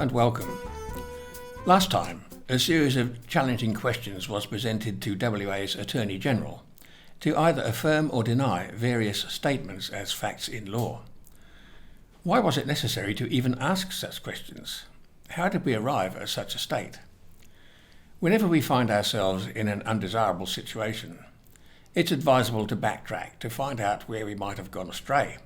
and welcome. Last time, a series of challenging questions was presented to WA's Attorney General to either affirm or deny various statements as facts in law. Why was it necessary to even ask such questions? How did we arrive at such a state? Whenever we find ourselves in an undesirable situation, it's advisable to backtrack to find out where we might have gone astray.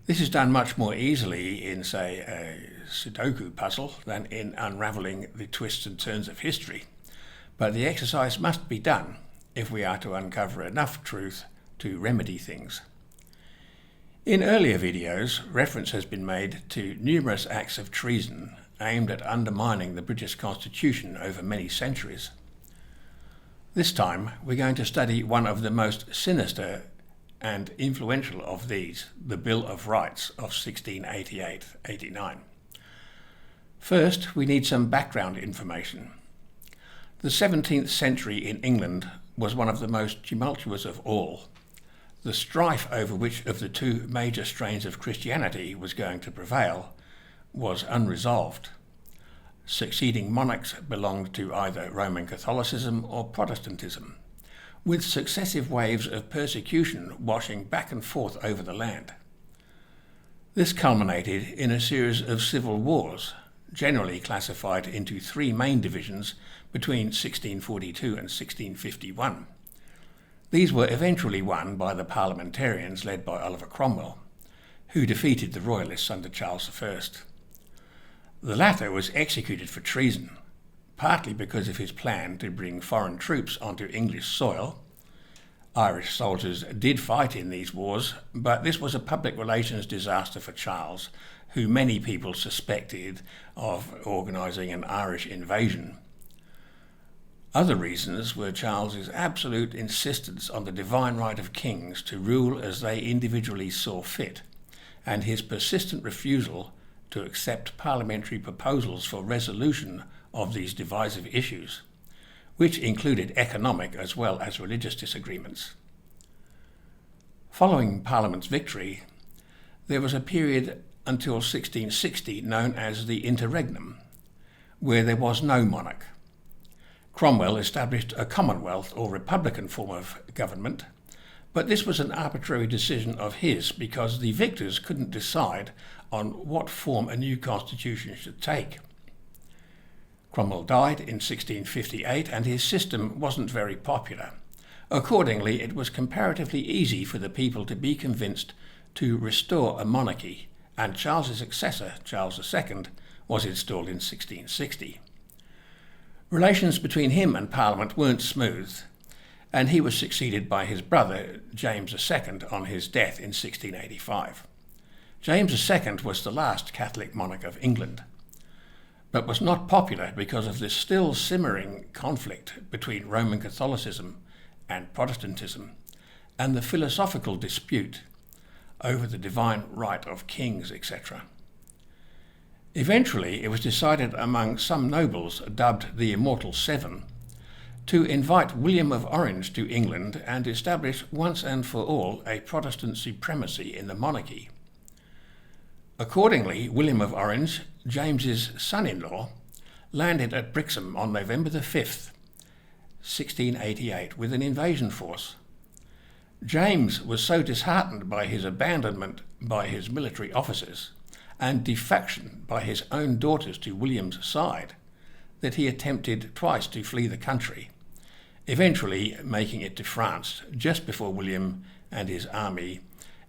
This is done much more easily in, say, a Sudoku puzzle than in unravelling the twists and turns of history, but the exercise must be done if we are to uncover enough truth to remedy things. In earlier videos, reference has been made to numerous acts of treason aimed at undermining the British Constitution over many centuries. This time, we're going to study one of the most sinister and influential of these, the Bill of Rights of 1688-89. First, we need some background information. The 17th century in England was one of the most tumultuous of all. The strife over which of the two major strains of Christianity was going to prevail was unresolved. Succeeding monarchs belonged to either Roman Catholicism or Protestantism, with successive waves of persecution washing back and forth over the land. This culminated in a series of civil wars, generally classified into three main divisions between 1642 and 1651. These were eventually won by the parliamentarians led by Oliver Cromwell, who defeated the royalists under Charles I. The latter was executed for treason, partly because of his plan to bring foreign troops onto English soil. Irish soldiers did fight in these wars, but this was a public relations disaster for Charles, who many people suspected of organising an Irish invasion. Other reasons were Charles's absolute insistence on the divine right of kings to rule as they individually saw fit, and his persistent refusal to accept parliamentary proposals for resolution of these divisive issues, which included economic as well as religious disagreements. Following Parliament's victory, there was a period until 1660 known as the Interregnum, where there was no monarch. Cromwell established a Commonwealth or Republican form of government, but this was an arbitrary decision of his because the victors couldn't decide on what form a new constitution should take. Cromwell died in 1658 and his system wasn't very popular. Accordingly, it was comparatively easy for the people to be convinced to restore a monarchy, and Charles's successor, Charles II, was installed in 1660. Relations between him and Parliament weren't smooth, and he was succeeded by his brother, James II, on his death in 1685. James II was the last Catholic monarch of England, but was not popular because of the still simmering conflict between Roman Catholicism and Protestantism, and the philosophical dispute over the divine right of kings, etc. Eventually, it was decided among some nobles, dubbed the Immortal Seven, to invite William of Orange to England and establish once and for all a Protestant supremacy in the monarchy. Accordingly, William of Orange, James's son-in-law, landed at Brixham on November the 5th, 1688, with an invasion force. James was so disheartened by his abandonment by his military officers and defection by his own daughters to William's side that he attempted twice to flee the country, eventually making it to France just before William and his army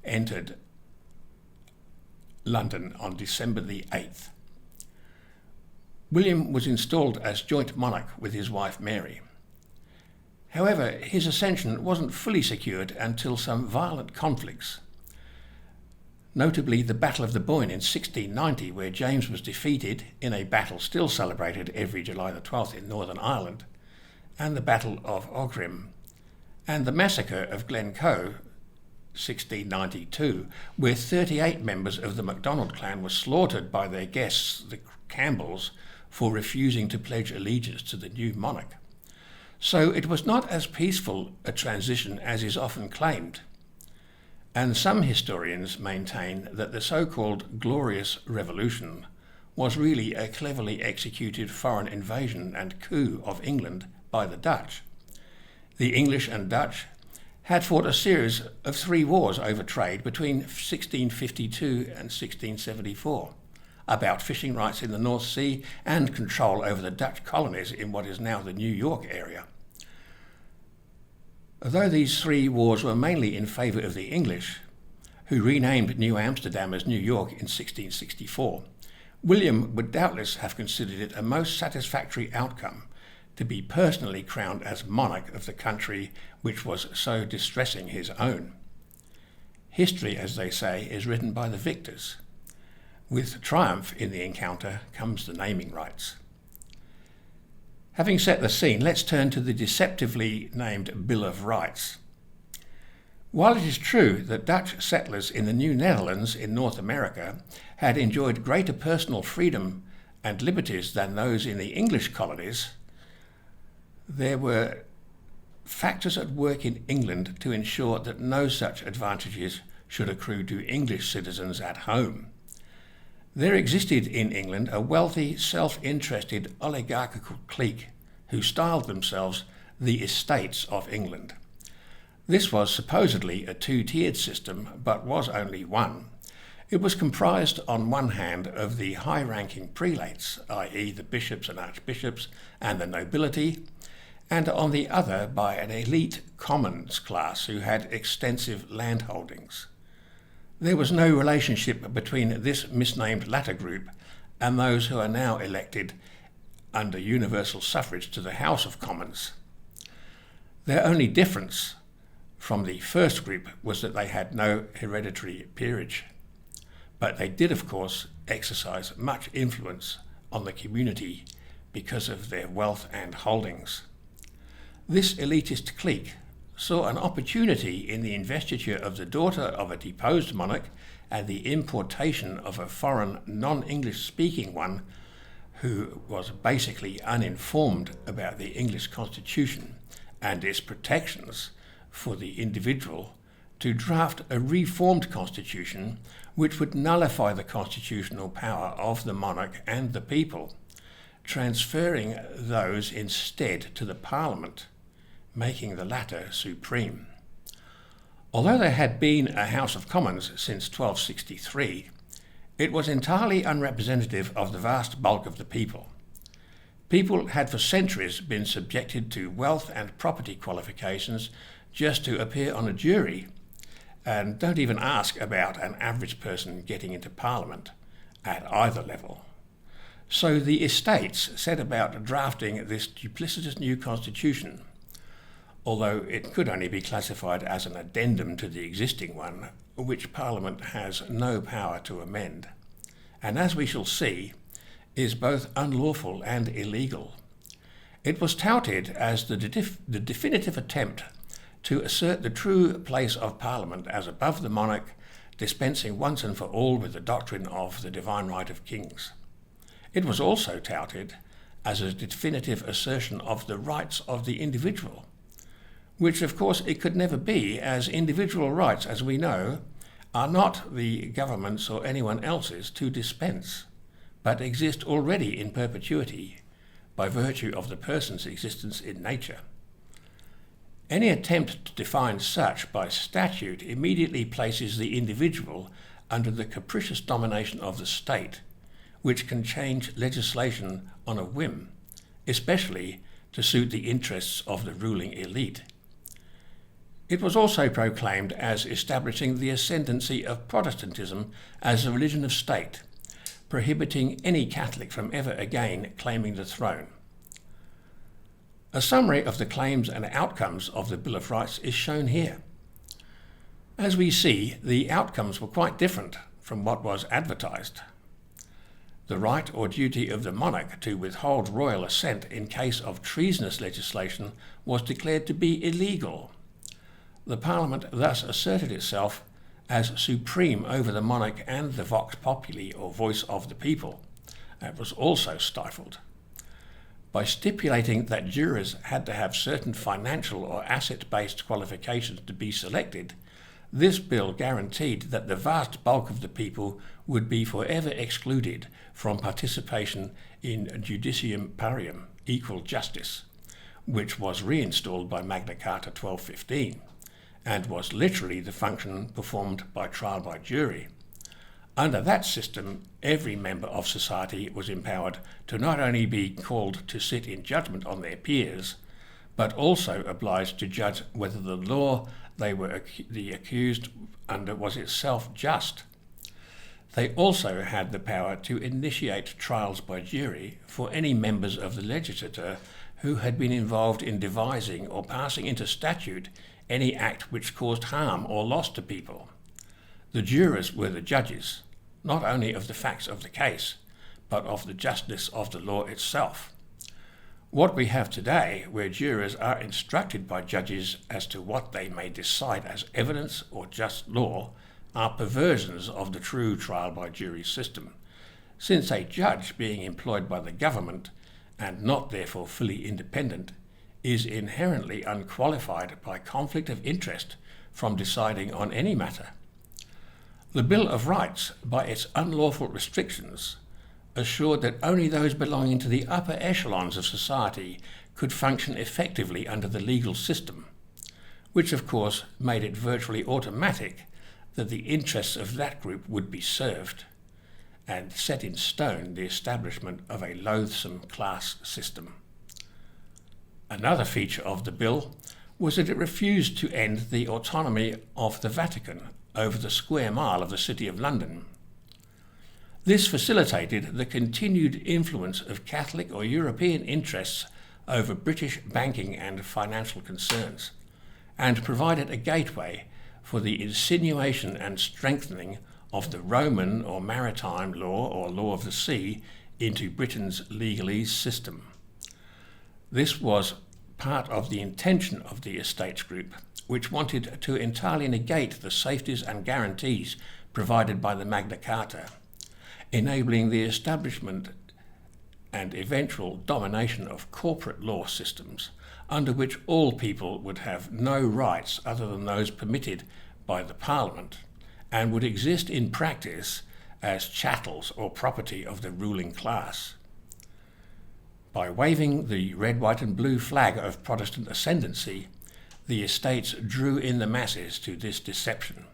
entered London on December the 8th. William was installed as joint monarch with his wife Mary. However, his ascension wasn't fully secured until some violent conflicts, notably the Battle of the Boyne in 1690, where James was defeated in a battle still celebrated every July the 12th in Northern Ireland, and the Battle of Aughrim, and the massacre of Glencoe, 1692, where 38 members of the MacDonald clan were slaughtered by their guests, the Campbells, for refusing to pledge allegiance to the new monarch. So it was not as peaceful a transition as is often claimed, and some historians maintain that the so-called Glorious Revolution was really a cleverly executed foreign invasion and coup of England by the Dutch. The English and Dutch had fought a series of 3 wars over trade between 1652 and 1674, about fishing rights in the North Sea and control over the Dutch colonies in what is now the New York area. Although these 3 wars were mainly in favour of the English, who renamed New Amsterdam as New York in 1664, William would doubtless have considered it a most satisfactory outcome to be personally crowned as monarch of the country which was so distressing his own. History, as they say, is written by the victors. With triumph in the encounter comes the naming rights. Having set the scene, let's turn to the deceptively named Bill of Rights. While it is true that Dutch settlers in the New Netherlands in North America had enjoyed greater personal freedom and liberties than those in the English colonies, there were factors at work in England to ensure that no such advantages should accrue to English citizens at home. There existed in England a wealthy, self-interested oligarchical clique who styled themselves the Estates of England. This was supposedly a 2-tiered system, but was only one. It was comprised on one hand of the high-ranking prelates, i.e. the bishops and archbishops and the nobility, and on the other by an elite commons class who had extensive landholdings. There was no relationship between this misnamed latter group and those who are now elected under universal suffrage to the House of Commons. Their only difference from the first group was that they had no hereditary peerage, but they did, of course, exercise much influence on the community because of their wealth and holdings. This elitist clique saw an opportunity in the investiture of the daughter of a deposed monarch and the importation of a foreign, non-English speaking one who was basically uninformed about the English constitution and its protections for the individual, to draft a reformed constitution which would nullify the constitutional power of the monarch and the people, transferring those instead to the Parliament, making the latter supreme. Although there had been a House of Commons since 1263, it was entirely unrepresentative of the vast bulk of the people. People had for centuries been subjected to wealth and property qualifications just to appear on a jury, and don't even ask about an average person getting into Parliament at either level. So the estates set about drafting this duplicitous new constitution, although it could only be classified as an addendum to the existing one, which Parliament has no power to amend, and as we shall see, is both unlawful and illegal. It was touted as the definitive attempt to assert the true place of Parliament as above the monarch, dispensing once and for all with the doctrine of the divine right of kings. It was also touted as a definitive assertion of the rights of the individual, which of course it could never be, as individual rights, as we know, are not the government's or anyone else's to dispense, but exist already in perpetuity by virtue of the person's existence in nature. Any attempt to define such by statute immediately places the individual under the capricious domination of the state, which can change legislation on a whim, especially to suit the interests of the ruling elite. It was also proclaimed as establishing the ascendancy of Protestantism as a religion of state, prohibiting any Catholic from ever again claiming the throne. A summary of the claims and outcomes of the Bill of Rights is shown here. As we see, the outcomes were quite different from what was advertised. The right or duty of the monarch to withhold royal assent in case of treasonous legislation was declared to be illegal. The Parliament thus asserted itself as supreme over the monarch, and the vox populi, or voice of the people, was also stifled. By stipulating that jurors had to have certain financial or asset-based qualifications to be selected, This bill guaranteed that the vast bulk of the people would be forever excluded from participation in judicium parium, equal justice, which was reinstalled by Magna Carta 1215, and was literally the function performed by trial by jury. Under that system, every member of society was empowered to not only be called to sit in judgment on their peers, but also obliged to judge whether the law they were the accused under was itself just. They also had the power to initiate trials by jury for any members of the legislature who had been involved in devising or passing into statute any act which caused harm or loss to people. The jurors were the judges, not only of the facts of the case, but of the justness of the law itself. What we have today, where jurors are instructed by judges as to what they may decide as evidence or just law, are perversions of the true trial by jury system, since a judge being employed by the government, and not therefore fully independent, is inherently unqualified by conflict of interest from deciding on any matter. The Bill of Rights, by its unlawful restrictions, assured that only those belonging to the upper echelons of society could function effectively under the legal system, which of course made it virtually automatic that the interests of that group would be served, and set in stone the establishment of a loathsome class system. Another feature of the bill was that it refused to end the autonomy of the Vatican over the square mile of the City of London. This facilitated the continued influence of Catholic or European interests over British banking and financial concerns, and provided a gateway for the insinuation and strengthening of the Roman or maritime law or law of the sea into Britain's legalese system. This was part of the intention of the Estates Group, which wanted to entirely negate the safeties and guarantees provided by the Magna Carta, enabling the establishment and eventual domination of corporate law systems under which all people would have no rights other than those permitted by the Parliament, and would exist in practice as chattels or property of the ruling class. By waving the red, white and blue flag of Protestant ascendancy, the Estates drew in the masses to this deception.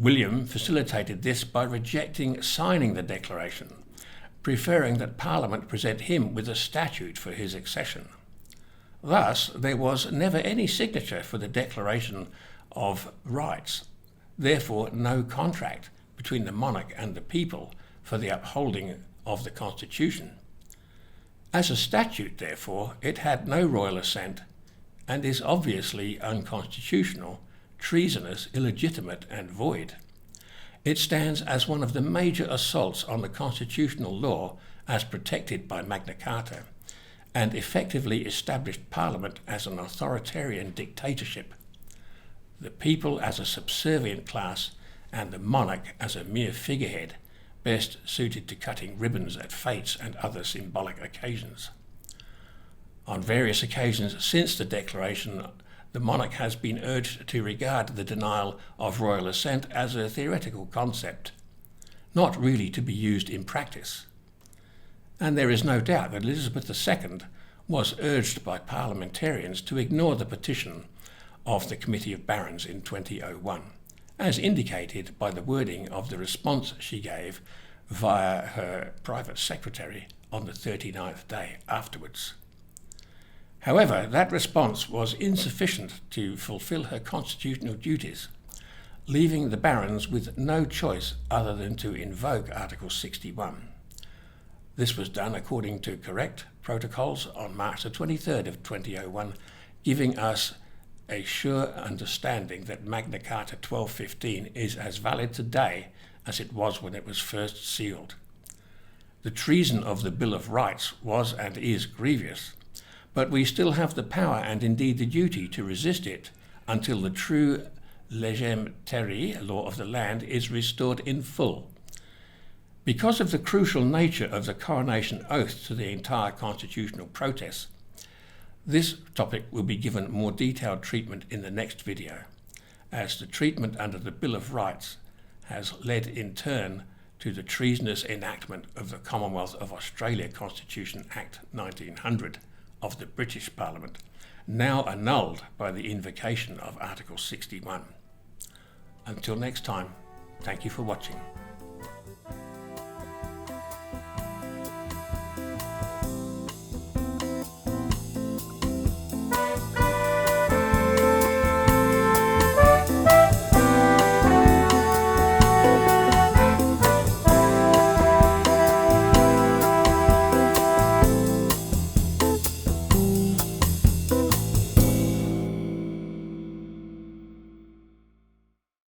William facilitated this by rejecting signing the Declaration, preferring that Parliament present him with a statute for his accession. Thus, there was never any signature for the Declaration of Rights, therefore no contract between the monarch and the people for the upholding of the Constitution. As a statute, therefore, it had no royal assent and is obviously unconstitutional, treasonous, illegitimate and void. It stands as one of the major assaults on the constitutional law as protected by Magna Carta, and effectively established Parliament as an authoritarian dictatorship, the people as a subservient class, and the monarch as a mere figurehead, best suited to cutting ribbons at fetes and other symbolic occasions. On various occasions since the Declaration, the monarch has been urged to regard the denial of royal assent as a theoretical concept, not really to be used in practice. And there is no doubt that Elizabeth II was urged by parliamentarians to ignore the petition of the Committee of Barons in 2001, as indicated by the wording of the response she gave via her private secretary on the 39th day afterwards. However, that response was insufficient to fulfil her constitutional duties, leaving the barons with no choice other than to invoke Article 61. This was done according to correct protocols on March the 23rd of 2001, giving us a sure understanding that Magna Carta 1215 is as valid today as it was when it was first sealed. The treason of the Bill of Rights was and is grievous, but we still have the power and indeed the duty to resist it until the true legem terrae, law of the land, is restored in full. Because of the crucial nature of the coronation oath to the entire constitutional process, this topic will be given more detailed treatment in the next video, as the treatment under the Bill of Rights has led in turn to the treasonous enactment of the Commonwealth of Australia Constitution Act 1900 of the British Parliament, now annulled by the invocation of Article 61. Until next time, thank you for watching.